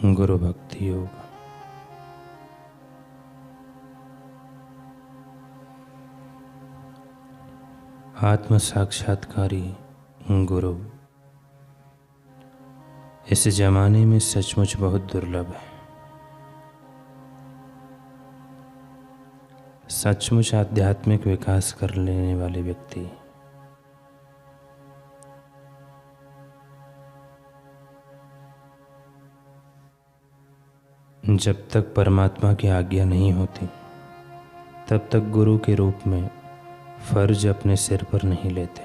गुरु भक्ति योग। आत्म साक्षात्कारी गुरु इस जमाने में सचमुच बहुत दुर्लभ है। सचमुच आध्यात्मिक विकास कर लेने वाले व्यक्ति जब तक परमात्मा की आज्ञा नहीं होती तब तक गुरु के रूप में फर्ज अपने सिर पर नहीं लेते।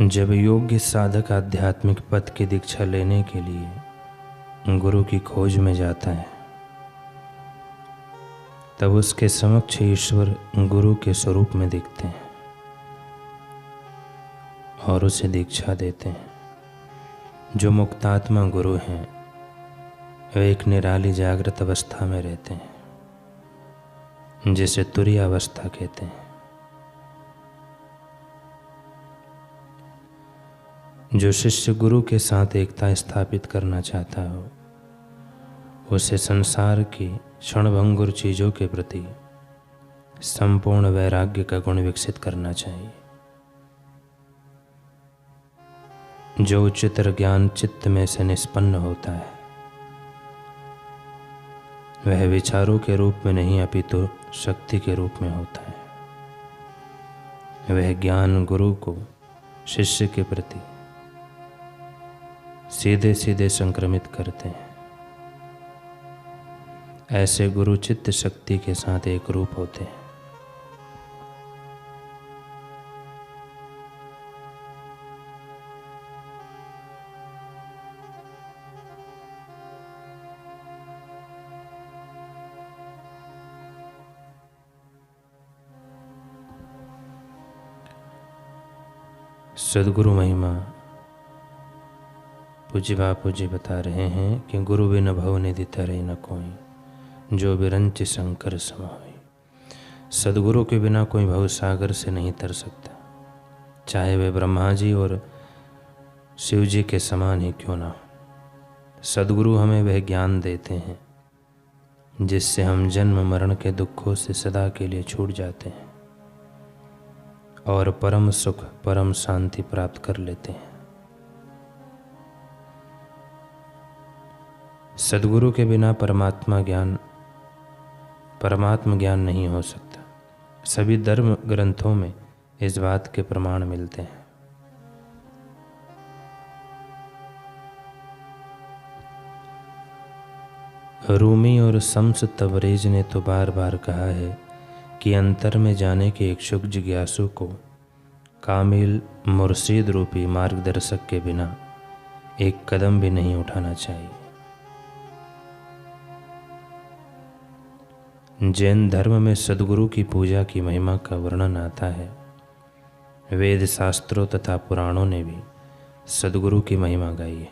जब योग्य साधक आध्यात्मिक पथ की दीक्षा लेने के लिए गुरु की खोज में जाता है तब उसके समक्ष ईश्वर गुरु के स्वरूप में दिखते हैं और उसे दीक्षा देते हैं। जो मुक्तात्मा गुरु हैं वे एक निराली जागृत अवस्था में रहते हैं जिसे तुरीय अवस्था कहते हैं। जो शिष्य गुरु के साथ एकता स्थापित करना चाहता हो उसे संसार की क्षणभंगुर चीज़ों के प्रति संपूर्ण वैराग्य का गुण विकसित करना चाहिए। जो उच्चतर ज्ञान चित्त में से निष्पन्न होता है वह विचारों के रूप में नहीं अपितु शक्ति के रूप में होता है। वह ज्ञान गुरु को शिष्य के प्रति सीधे सीधे संक्रमित करते हैं। ऐसे गुरु चित्त शक्ति के साथ एक रूप होते हैं। सद्गुरु महिमा पूज्य बापू जी बता रहे हैं कि गुरु बिन भव निधि तरे न कोई, जो बिरंच शंकर सम होई। सद्गुरु के बिना कोई भव सागर से नहीं तर सकता, चाहे वे ब्रह्मा जी और शिव जी के समान ही क्यों ना हो। सद्गुरु हमें वह ज्ञान देते हैं जिससे हम जन्म मरण के दुखों से सदा के लिए छूट जाते हैं और परम सुख परम शांति प्राप्त कर लेते हैं। सद्गुरु के बिना परमात्मा ज्ञान नहीं हो सकता। सभी धर्म ग्रंथों में इस बात के प्रमाण मिलते हैं। रूमी और शम्स तबरेज ने तो बार बार कहा है कि अंतर में जाने के इच्छुक जिज्ञासु को कामिल मुर्शिद रूपी मार्गदर्शक के बिना एक कदम भी नहीं उठाना चाहिए। जैन धर्म में सद्गुरु की पूजा की महिमा का वर्णन आता है। वेद शास्त्रों तथा पुराणों ने भी सद्गुरु की महिमा गाई है।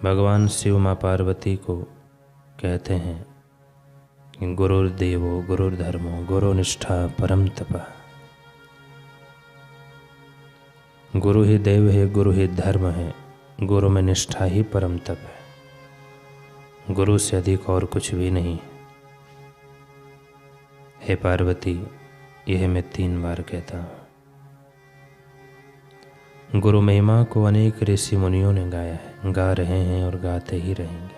भगवान शिव माँ पार्वती को कहते हैं गुरुर्देवो गुरुर्धर्मो गुरुनिष्ठा परम तपः। गुरु ही देव है, गुरु ही धर्म है, गुरु में निष्ठा ही परम तप है। गुरु से अधिक और कुछ भी नहीं। हे पार्वती, यह मैं 3 बार कहता हूँ। गुरु महिमा को अनेक ऋषि मुनियों ने गाया है, गा रहे हैं और गाते ही रहेंगे।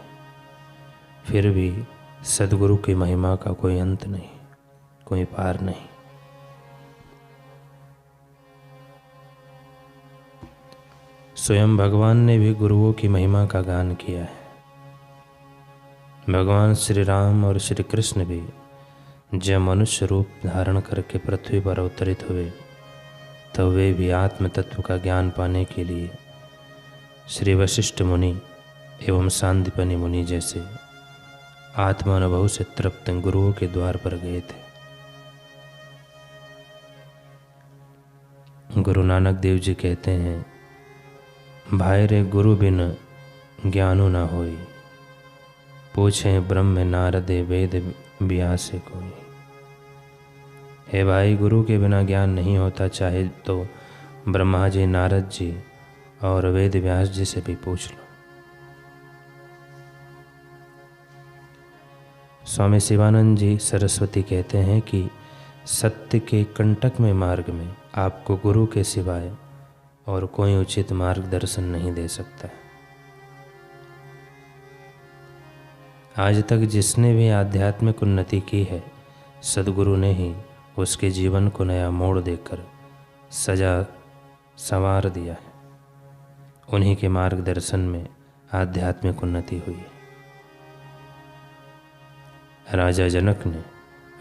फिर भी सद्गुरु की महिमा का कोई अंत नहीं, कोई पार नहीं। स्वयं भगवान ने भी गुरुओं की महिमा का गान किया है। भगवान श्री राम और श्री कृष्ण भी जब मनुष्य रूप धारण करके पृथ्वी पर अवतरित हुए तब वे भी आत्म तत्व का ज्ञान पाने के लिए श्री वशिष्ठ मुनि एवं सांदीपनि मुनि जैसे आत्मानुभव से तृप्त गुरुओं के द्वार पर गए थे। गुरु नानक देव जी कहते हैं, भाई रे गुरु बिन ज्ञानो न होई, पूछे ब्रह्म नारदे वेद व्यासे कोई। हे भाई, गुरु के बिना ज्ञान नहीं होता। चाहे तो ब्रह्मा जी, नारद जी और वेद व्यास जी से भी पूछ लो। स्वामी शिवानंद जी सरस्वती कहते हैं कि सत्य के कंटक में मार्ग में आपको गुरु के सिवाय और कोई उचित मार्गदर्शन नहीं दे सकता। आज तक जिसने भी आध्यात्मिक उन्नति की है, सद्गुरु ने ही उसके जीवन को नया मोड़ देकर सजा संवार दिया है। उन्हीं के मार्गदर्शन में आध्यात्मिक उन्नति हुई है। राजा जनक ने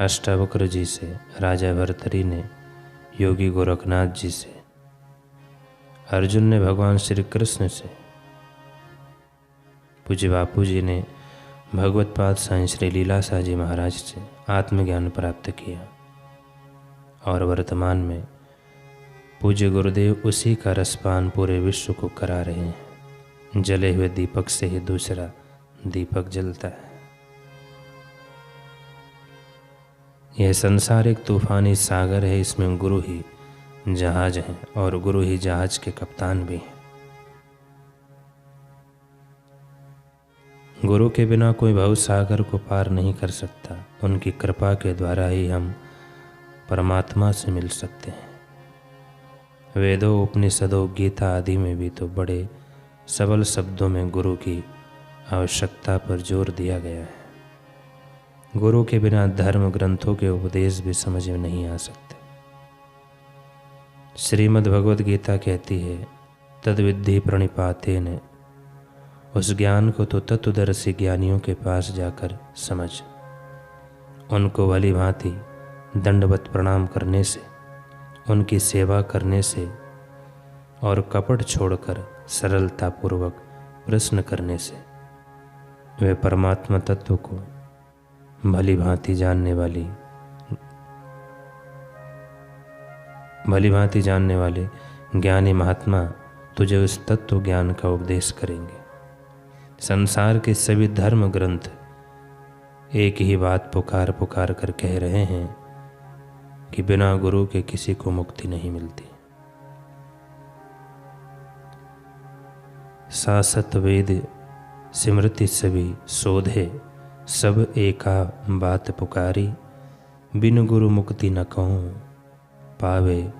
अष्टावक्र जी से, राजा भर्तरी ने योगी गोरखनाथ जी से, अर्जुन ने भगवान श्री कृष्ण से, पूज्य बापू जी ने भगवत पाद साईं श्री लीलाशाह जी महाराज से आत्मज्ञान प्राप्त किया और वर्तमान में पूज्य गुरुदेव उसी का रसपान पूरे विश्व को करा रहे हैं। जले हुए दीपक से ही दूसरा दीपक जलता है। यह संसार एक तूफानी सागर है, इसमें गुरु ही जहाज हैं और गुरु ही जहाज के कप्तान भी हैं। गुरु के बिना कोई भव सागर को पार नहीं कर सकता। उनकी कृपा के द्वारा ही हम परमात्मा से मिल सकते हैं। वेदों, उपनिषदों, गीता आदि में भी तो बड़े सबल शब्दों में गुरु की आवश्यकता पर जोर दिया गया है। गुरु के बिना धर्म ग्रंथों के उपदेश भी समझ में नहीं आ सकते। श्रीमद् भगवद गीता कहती है, तद्विद्धि प्रणिपातेन, उस ज्ञान को तो तत्वदर्शी ज्ञानियों के पास जाकर समझ। उनको भली भांति दंडवत प्रणाम करने से, उनकी सेवा करने से और कपट छोड़कर सरलतापूर्वक प्रश्न करने से वे परमात्मा तत्व को भली भांति जानने वाले ज्ञानी महात्मा तुझे उस तत्व ज्ञान का उपदेश करेंगे। संसार के सभी धर्म ग्रंथ एक ही बात पुकार पुकार कर कह रहे हैं कि बिना गुरु के किसी को मुक्ति नहीं मिलती। सासत वेद सिमृति सभी शोधे, सब एका बात पुकारी, बिन गुरु मुक्ति न कहूँ, पावे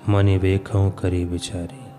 मनि वेखऊँ करी विचारी।